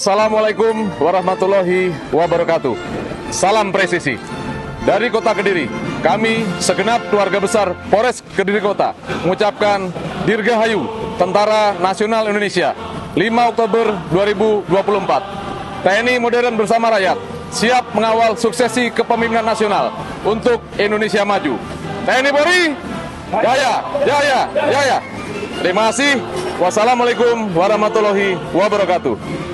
Assalamualaikum warahmatullahi wabarakatuh. Salam presisi. Dari Kota Kediri, kami segenap keluarga besar Polres Kediri Kota mengucapkan Dirgahayu Tentara Nasional Indonesia 5 Oktober 2024. TNI modern bersama rakyat, siap mengawal suksesi kepemimpinan nasional untuk Indonesia maju. TNI Polri, jaya, jaya, jaya. Terima kasih. Wassalamualaikum warahmatullahi wabarakatuh.